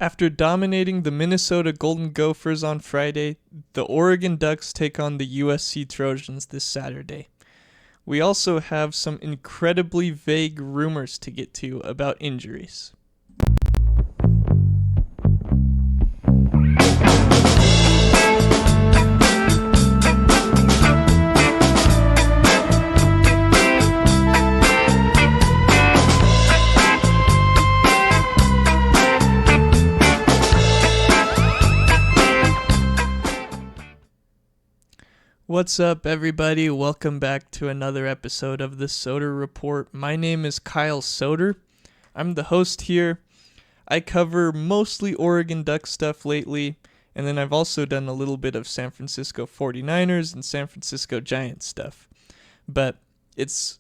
After dominating the Minnesota Golden Gophers on Friday, the Oregon Ducks take on the USC Trojans this Saturday. We also have some incredibly vague rumors to get to about injuries. What's up, everybody? Welcome back to another episode of the Soder Report. My name is Kyle Soder. I'm the host here. I cover mostly Oregon Duck stuff lately, and then I've also done a little bit of San Francisco 49ers and San Francisco Giants stuff. But it's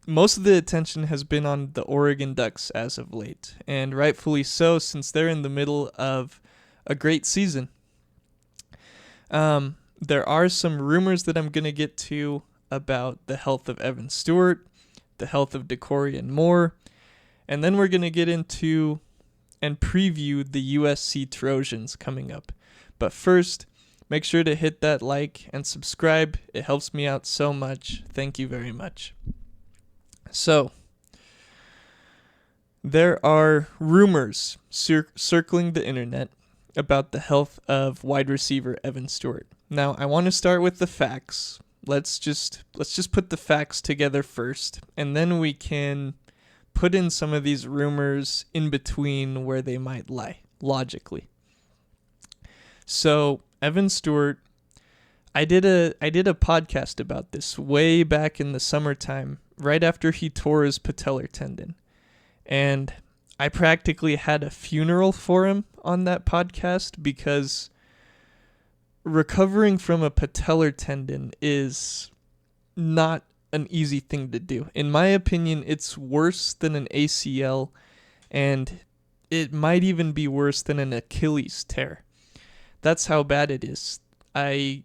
most of the attention has been on the Oregon Ducks as of late, and rightfully so, since they're in the middle of a great season. There are some rumors that I'm going to get to about the health of Evan Stewart, the health of Dorian Moore, and then we're going to get into and preview the USC Trojans coming up. But first, make sure to hit that like and subscribe. It helps me out so much. Thank you very much. So, there are rumors circling the internet about the health of wide receiver Evan Stewart. Now, I want to start with the facts. Let's just put the facts together first, and then we can put in some of these rumors in between where they might lie, logically. So, Evan Stewart, I did a podcast about this way back in the summertime, right after he tore his patellar tendon. And I practically had a funeral for him on that podcast because recovering from a patellar tendon is not an easy thing to do. In my opinion, it's worse than an ACL, and it might even be worse than an Achilles tear. That's how bad it is. I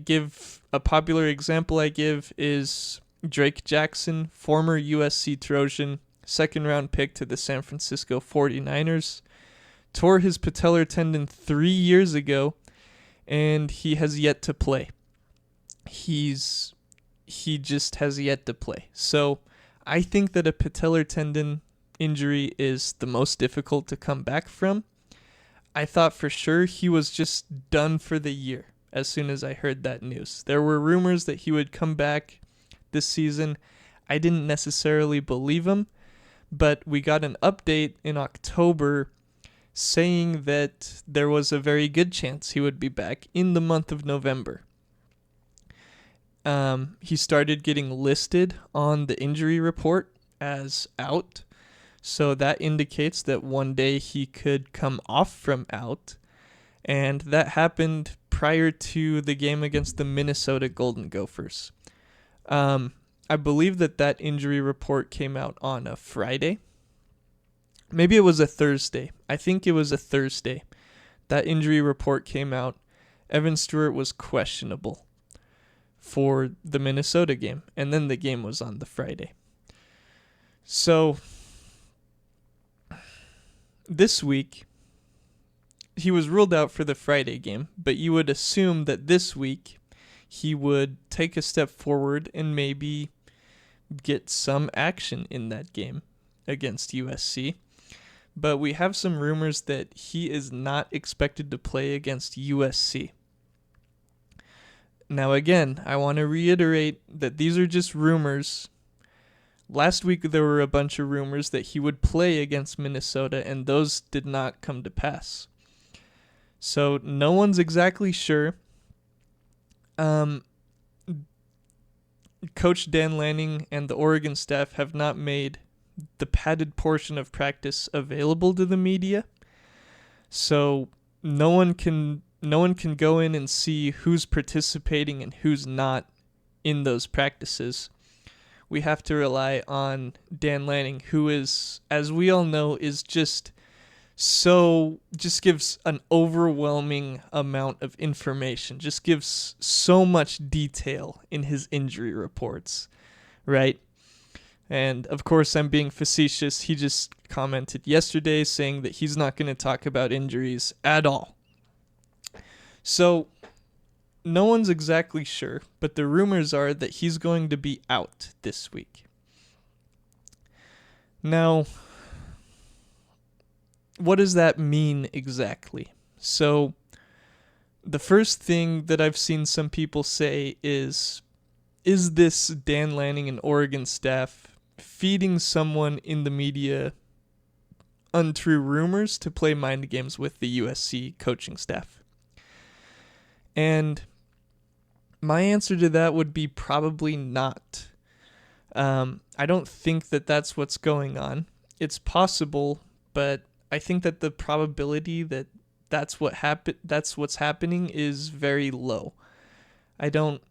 give a popular example I give is Drake Jackson, former USC Trojan, second-round pick to the San Francisco 49ers, tore his patellar tendon 3 years ago, and he has yet to play. He just has yet to play. So I think that a patellar tendon injury is the most difficult to come back from. I thought for sure he was just done for the year as soon as I heard that news. There were rumors that he would come back this season. I didn't necessarily believe him, but we got an update in October saying that there was a very good chance he would be back in the month of November. He started getting listed on the injury report as out, so that indicates that one day he could come off from out, and that happened prior to the game against the Minnesota Golden Gophers. I believe that injury report came out on a Friday. Maybe it was a Thursday. I think it was a Thursday. That injury report came out. Evan Stewart was questionable for the Minnesota game, and then the game was on the Friday. So, this week, he was ruled out for the Friday game, but you would assume that this week he would take a step forward and maybe get some action in that game against USC. But we have some rumors that he is not expected to play against USC. Now again, I want to reiterate that these are just rumors. Last week there were a bunch of rumors that he would play against Minnesota, and those did not come to pass. So no one's exactly sure. Coach Dan Lanning and the Oregon staff have not made the padded portion of practice available to the media, so no one can go in and see who's participating and who's not in those practices. We have to rely on Dan Lanning, who is, as we all know, is just gives an overwhelming amount of information, just gives so much detail in his injury reports, right? And of course, I'm being facetious. He just commented yesterday saying that he's not going to talk about injuries at all. So, no one's exactly sure, but the rumors are that he's going to be out this week. Now, what does that mean exactly? So, the first thing that I've seen some people say is this Dan Lanning and Oregon staff feeding someone in the media untrue rumors to play mind games with the USC coaching staff? And my answer to that would be probably not. I don't think that that's what's going on. It's possible, but I think that the probability that that's what's happening is very low. I don't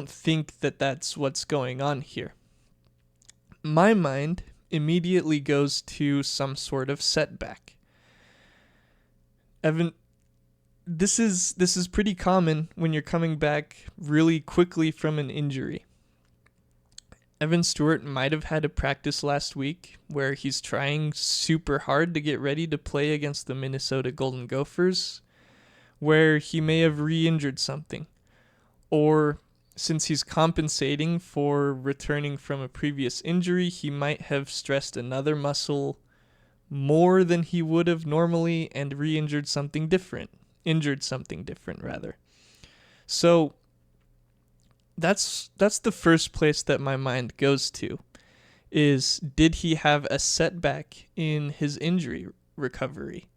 think that that's what's going on here. My mind immediately goes to some sort of setback. Evan, this is pretty common when you're coming back really quickly from an injury. Evan Stewart might have had a practice last week where he's trying super hard to get ready to play against the Minnesota Golden Gophers, where he may have re-injured something. Or since he's compensating for returning from a previous injury, he might have stressed another muscle more than he would have normally and re-injured something different. Injured something different, rather. So that's the first place that my mind goes to, is did he have a setback in his injury recovery,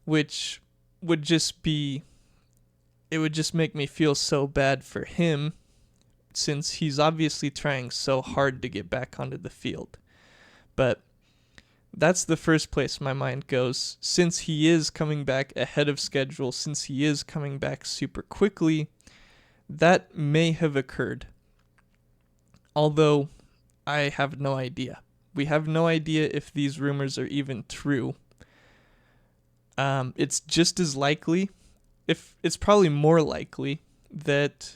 which would just make me feel so bad for him, since he's obviously trying so hard to get back onto the field. But that's the first place my mind goes. Since he is coming back ahead of schedule, since he is coming back super quickly, that may have occurred. Although, I have no idea. We have no idea if these rumors are even true. It's just as likely, if it's probably more likely, that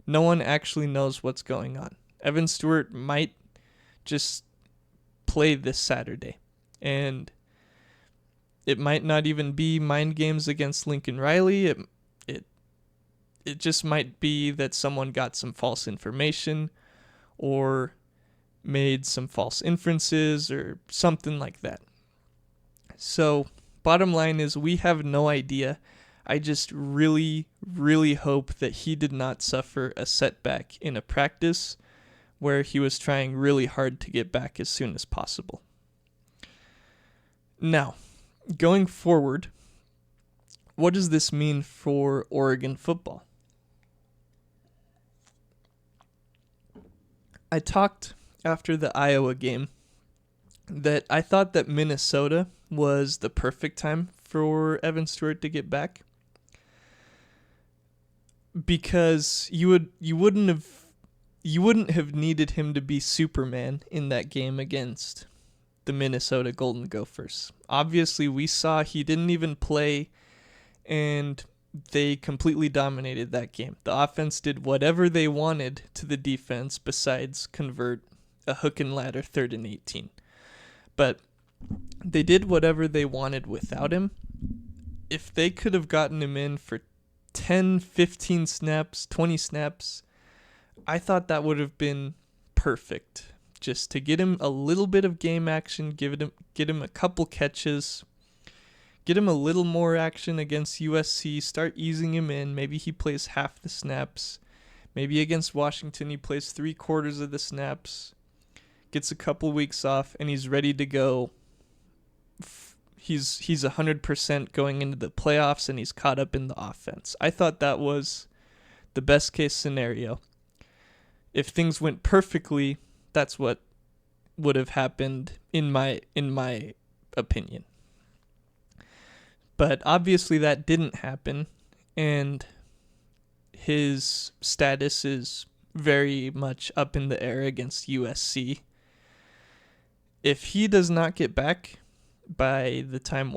no one actually knows what's going on. Evan Stewart might just play this Saturday, and it might not even be mind games against Lincoln Riley. It just might be that someone got some false information or made some false inferences or something like that. So, bottom line is we have no idea. I just really, really hope that he did not suffer a setback in a practice where he was trying really hard to get back as soon as possible. Now, going forward, what does this mean for Oregon football? I talked after the Iowa game that I thought that Minnesota was the perfect time for Evan Stewart to get back, because you wouldn't have needed him to be Superman in that game against the Minnesota Golden Gophers. Obviously, we saw he didn't even play, and they completely dominated that game. The offense did whatever they wanted to the defense besides convert a hook and ladder 3rd and 18. But they did whatever they wanted without him. If they could have gotten him in for 10, 15 snaps, 20 snaps, I thought that would have been perfect. Just to get him a little bit of game action, get him a couple catches, get him a little more action against USC, start easing him in. Maybe he plays half the snaps. Maybe against Washington he plays 3/4 of the snaps, gets a couple weeks off, and he's ready to go. He's 100% going into the playoffs, and he's caught up in the offense. I thought that was the best case scenario. If things went perfectly, that's what would have happened in my opinion. But obviously that didn't happen, and his status is very much up in the air against USC. If he does not get back by the time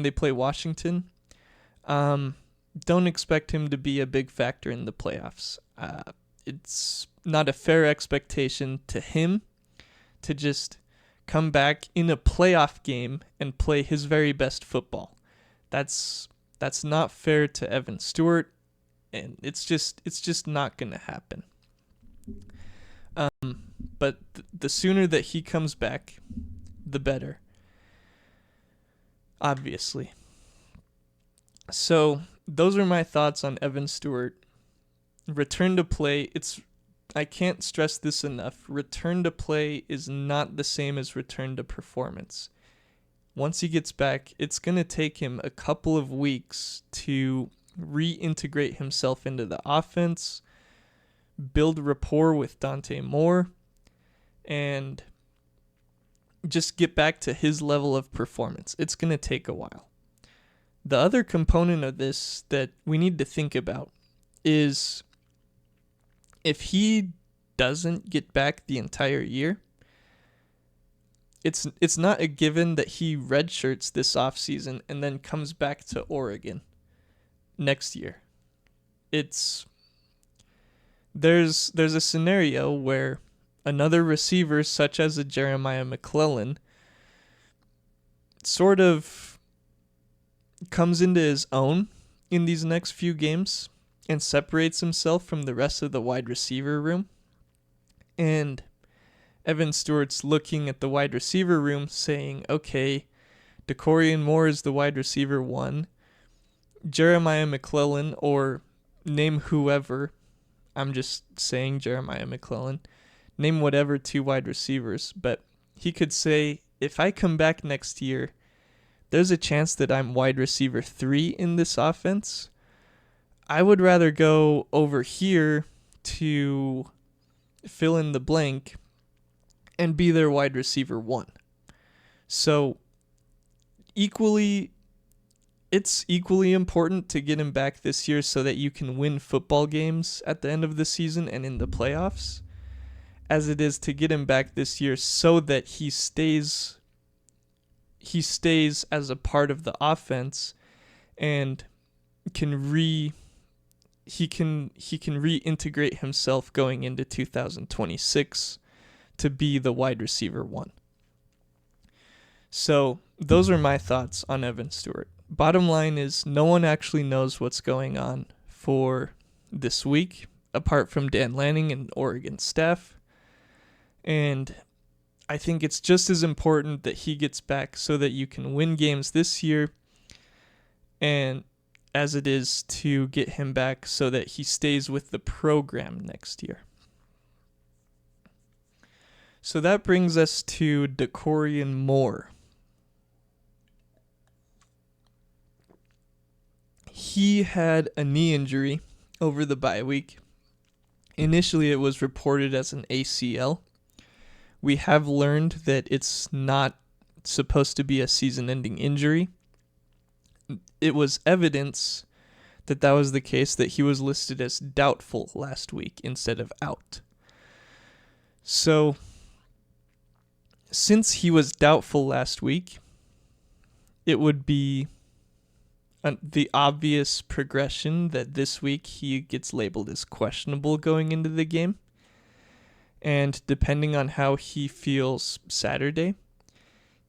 they play Washington, don't expect him to be a big factor in the playoffs. it's not a fair expectation to him to just come back in a playoff game and play his very best football. That's not fair to Evan Stewart, and it's just not going to happen. But the sooner that he comes back, the better. Obviously. So those are my thoughts on Evan Stewart. Return to play, I can't stress this enough. Return to play is not the same as return to performance. Once he gets back, it's going to take him a couple of weeks to reintegrate himself into the offense, build rapport with Dorian Moore, and just get back to his level of performance. It's going to take a while. The other component of this that we need to think about is if he doesn't get back the entire year, it's not a given that he redshirts this offseason and then comes back to Oregon next year. There's a scenario where another receiver, such as a Jeremiah McClellan, sort of comes into his own in these next few games and separates himself from the rest of the wide receiver room. And Evan Stewart's looking at the wide receiver room saying, okay, Dakorien Moore is the wide receiver 1. Jeremiah McClellan, or name whoever, I'm just saying Jeremiah McClellan, name whatever 2 wide receivers, but he could say, if I come back next year, there's a chance that I'm wide receiver 3 in this offense. I would rather go over here to fill in the blank and be their wide receiver 1. So it's equally important to get him back this year so that you can win football games at the end of the season and in the playoffs, as it is to get him back this year so that he stays as a part of the offense and can reintegrate himself going into 2026 to be the wide receiver 1. So those are my thoughts on Evan Stewart. Bottom line is no one actually knows what's going on for this week, apart from Dan Lanning and Oregon staff. And I think it's just as important that he gets back so that you can win games this year, and as it is to get him back so that he stays with the program next year. So that brings us to Dakorien Moore. He had a knee injury over the bye week. Initially, it was reported as an ACL. We have learned that it's not supposed to be a season-ending injury. It was evidence that was the case that he was listed as doubtful last week instead of out. So, since he was doubtful last week, it would be the obvious progression that this week he gets labeled as questionable going into the game. And depending on how he feels Saturday,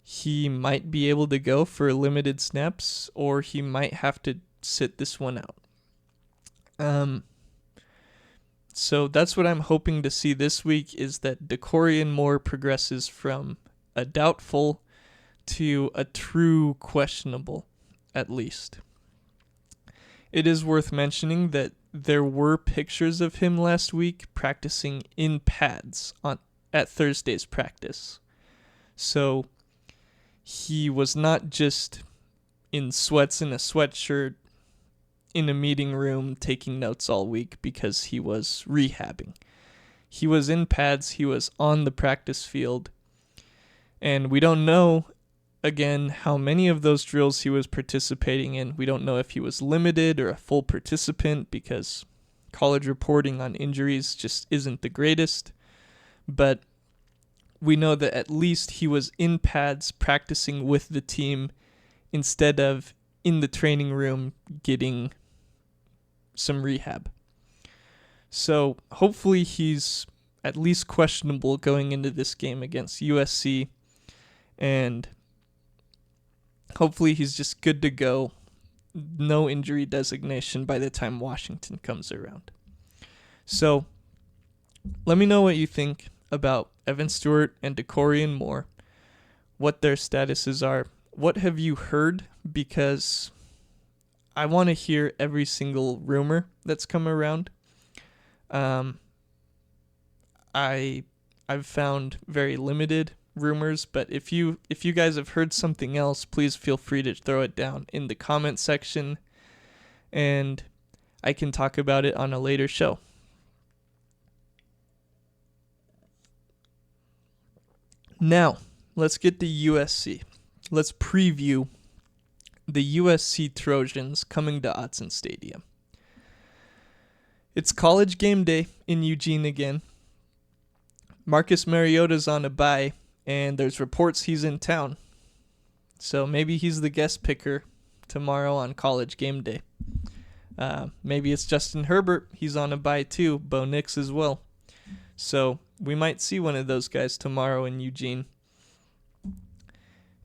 he might be able to go for limited snaps, or he might have to sit this one out. So that's what I'm hoping to see this week, is that Dakorien Moore progresses from a doubtful to a true questionable, at least. It is worth mentioning that there were pictures of him last week practicing in pads at Thursday's practice. So he was not just in sweats and a sweatshirt in a meeting room taking notes all week because he was rehabbing. He was in pads, he was on the practice field, and we don't know, again, how many of those drills he was participating in. We don't know if he was limited or a full participant because college reporting on injuries just isn't the greatest. But we know that at least he was in pads practicing with the team instead of in the training room getting some rehab. So hopefully he's at least questionable going into this game against USC, and hopefully he's just good to go. No injury designation by the time Washington comes around. So let me know what you think about Evan Stewart and Dakorien Moore, what their statuses are. What have you heard? Because I want to hear every single rumor that's come around. I've found very limited rumors, but if you guys have heard something else, please feel free to throw it down in the comment section, and I can talk about it on a later show. Now, let's get to USC. Let's preview the USC Trojans coming to Autzen Stadium. It's college game day in Eugene again. Marcus Mariota's on a bye, and there's reports he's in town. So maybe he's the guest picker tomorrow on college game day. Maybe it's Justin Herbert. He's on a bye too. Bo Nix as well. So we might see one of those guys tomorrow in Eugene.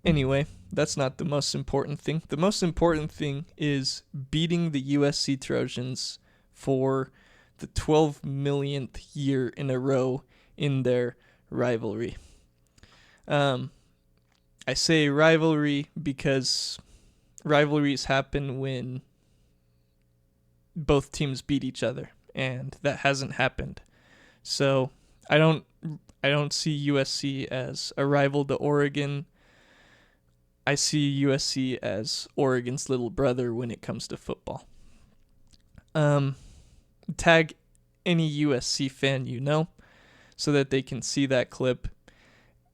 Anyway, that's not the most important thing. The most important thing is beating the USC Trojans for the 12 millionth year in a row in their rivalry. I say rivalry because rivalries happen when both teams beat each other, and that hasn't happened. So I don't see USC as a rival to Oregon. I see USC as Oregon's little brother when it comes to football. Tag any USC fan you know so that they can see that clip,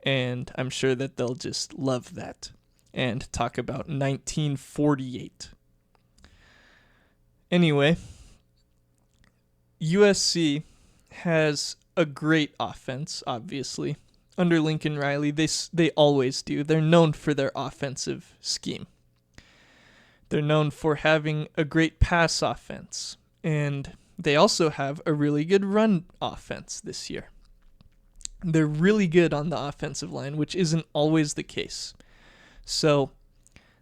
and I'm sure that they'll just love that and talk about 1948. Anyway, USC has a great offense, obviously. Under Lincoln Riley, they always do. They're known for their offensive scheme. They're known for having a great pass offense, and they also have a really good run offense this year. They're really good on the offensive line, which isn't always the case. So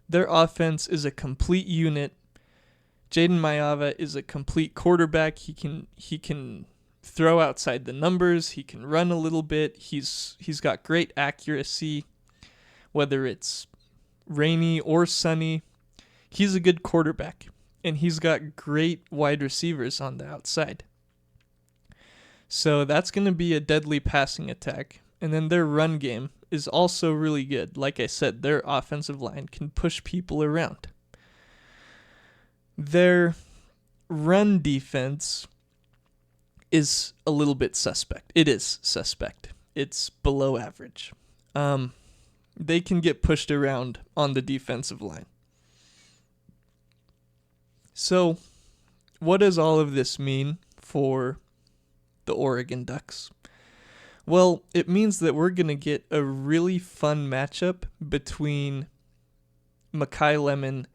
their offense is a complete unit. Jaden Mayava is a complete quarterback. He can throw outside the numbers. He can run a little bit. He's got great accuracy, whether it's rainy or sunny. He's a good quarterback, and he's got great wide receivers on the outside. So that's going to be a deadly passing attack. And then their run game is also really good. Like I said, their offensive line can push people around. Their run defense is a little bit suspect. It is suspect. It's below average. They can get pushed around on the defensive line. So, what does all of this mean for the Oregon Ducks? Well, it means that we're going to get a really fun matchup between Makai Lemon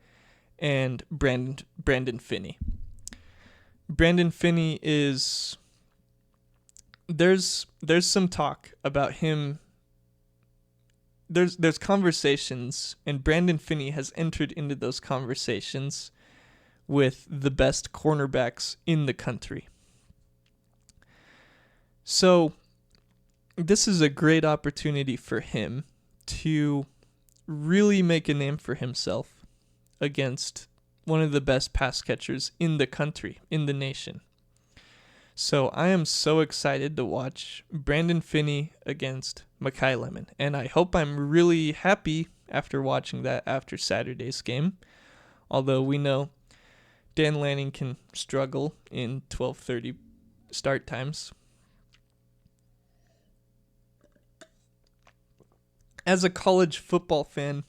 and Brandon Finney. Brandon Finney is... There's some talk about him. There's conversations, and Brandon Finney has entered into those conversations with the best cornerbacks in the country. So this is a great opportunity for him to really make a name for himself against one of the best pass catchers in the country, in the nation. So I am so excited to watch Brandon Finney against Makai Lemon, and I hope I'm really happy after watching that after Saturday's game, although we know Dan Lanning can struggle in 12:30 start times. As a college football fan,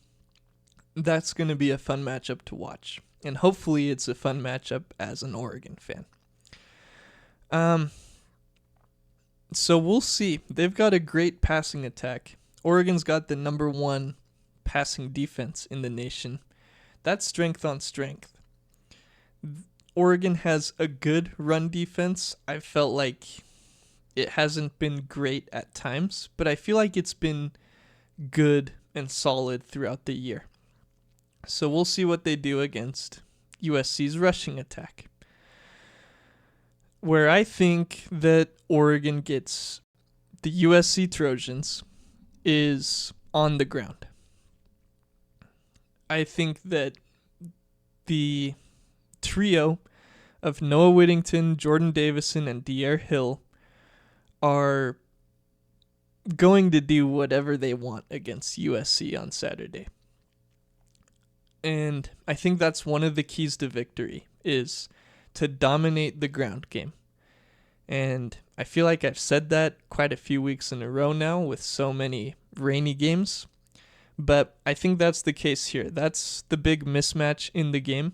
that's going to be a fun matchup to watch. And hopefully it's a fun matchup as an Oregon fan. So we'll see. They've got a great passing attack. Oregon's got the number one passing defense in the nation. That's strength on strength. Oregon has a good run defense. I felt like it hasn't been great at times, but I feel like it's been good and solid throughout the year. So we'll see what they do against USC's rushing attack. Where I think that Oregon gets the USC Trojans is on the ground. I think that the trio of Noah Whittington, Jordan Davison, and Dyer Hill are going to do whatever they want against USC on Saturday. And I think that's one of the keys to victory, is to dominate the ground game. And I feel like I've said that quite a few weeks in a row now with so many rainy games. But I think that's the case here. That's the big mismatch in the game.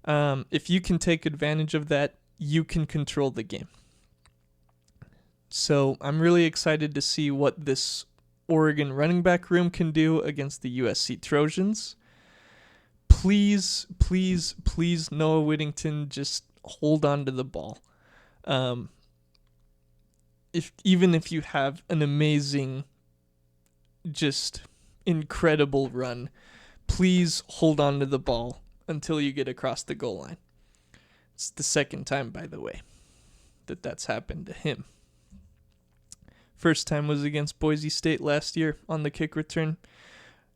If you can take advantage of that, you can control the game. So I'm really excited to see what this Oregon running back room can do against the USC Trojans. Please, please, please, Noah Whittington, just hold on to the ball. Even if you have an amazing, just incredible run, please hold on to the ball until you get across the goal line. It's the second time, by the way, that's happened to him. First time was against Boise State last year on the kick return.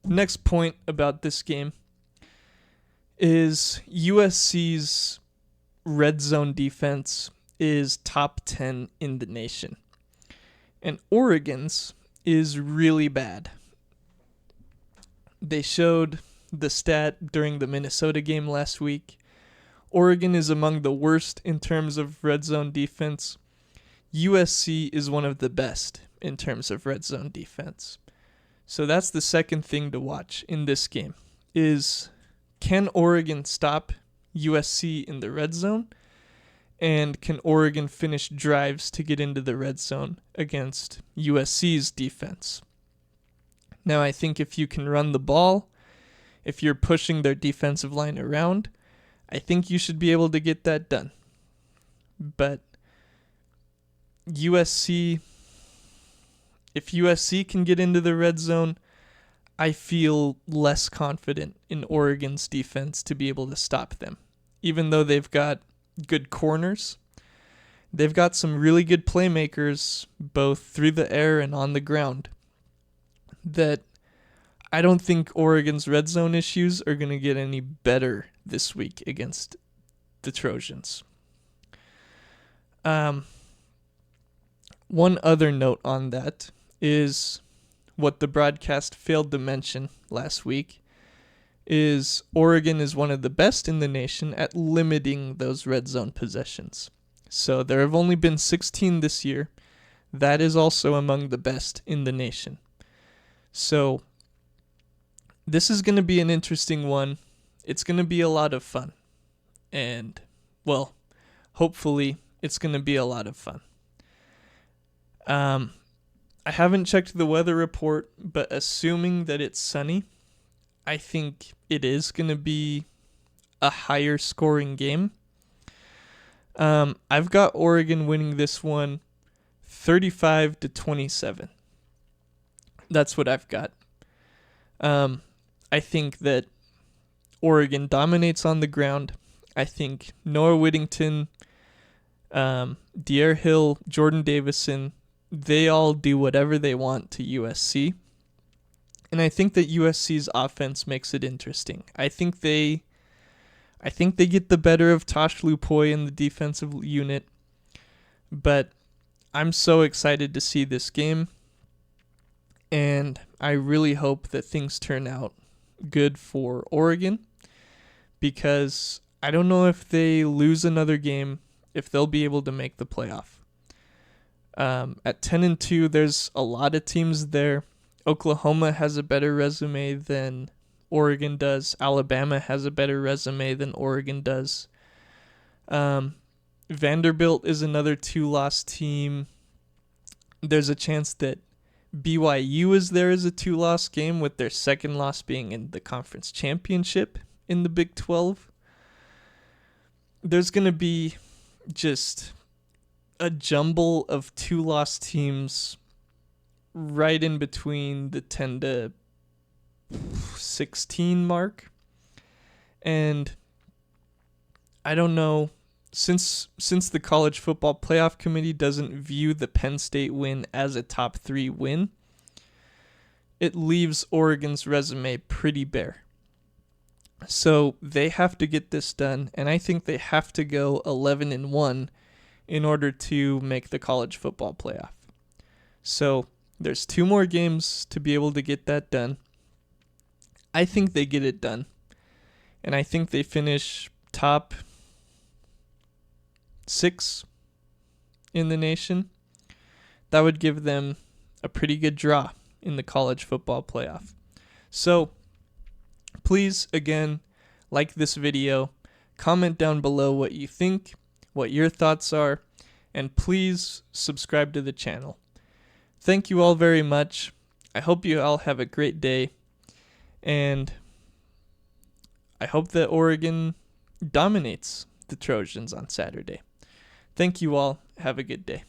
Next point about this game is USC's red zone defense is top 10 in the nation. And Oregon's is really bad. They showed the stat during the Minnesota game last week. Oregon is among the worst in terms of red zone defense. USC is one of the best in terms of red zone defense. So that's the second thing to watch in this game, is can Oregon stop USC in the red zone? And can Oregon finish drives to get into the red zone against USC's defense? Now, I think if you can run the ball, if you're pushing their defensive line around, I think you should be able to get that done. But USC, if USC can get into the red zone, I feel less confident in Oregon's defense to be able to stop them. Even though they've got good corners, they've got some really good playmakers both through the air and on the ground, that I don't think Oregon's red zone issues are going to get any better this week against the Trojans. One other note on that is what the broadcast failed to mention last week, is Oregon is one of the best in the nation at limiting those red zone possessions. So there have only been 16 this year. That is also among the best in the nation. So this is going to be an interesting one. It's going to be a lot of fun. And, well, hopefully it's going to be a lot of fun. I haven't checked the weather report, but assuming that it's sunny, I think it is going to be a higher scoring game. I've got Oregon winning this one 35-27. That's what I've got. I think that Oregon dominates on the ground. I think Noah Whittington, Dyer Hill, Jordan Davison, they all do whatever they want to USC. And I think that USC's offense makes it interesting. I think they get the better of Tosh Lupoy in the defensive unit. But I'm so excited to see this game. And I really hope that things turn out good for Oregon, because I don't know if they lose another game, if they'll be able to make the playoff. At 10-2, there's a lot of teams there. Oklahoma has a better resume than Oregon does. Alabama has a better resume than Oregon does. Vanderbilt is another 2-loss team. There's a chance that BYU is there as a 2-loss game, with their second loss being in the conference championship in the Big 12. there's going to be just a jumble of 2 lost teams right in between the 10 to 16 mark. And I don't know, since the college football playoff committee doesn't view the Penn State win as a top 3 win, it leaves Oregon's resume pretty bare. So they have to get this done, and I think they have to go 11-1 in order to make the college football playoff. So there's 2 more games to be able to get that done. I think they get it done, and I think they finish top 6 in the nation. That would give them a pretty good draw in the college football playoff. So please, again, like this video, comment down below what you think, what your thoughts are, and please subscribe to the channel. Thank you all very much. I hope you all have a great day, and I hope that Oregon dominates the Trojans on Saturday. Thank you all. Have a good day.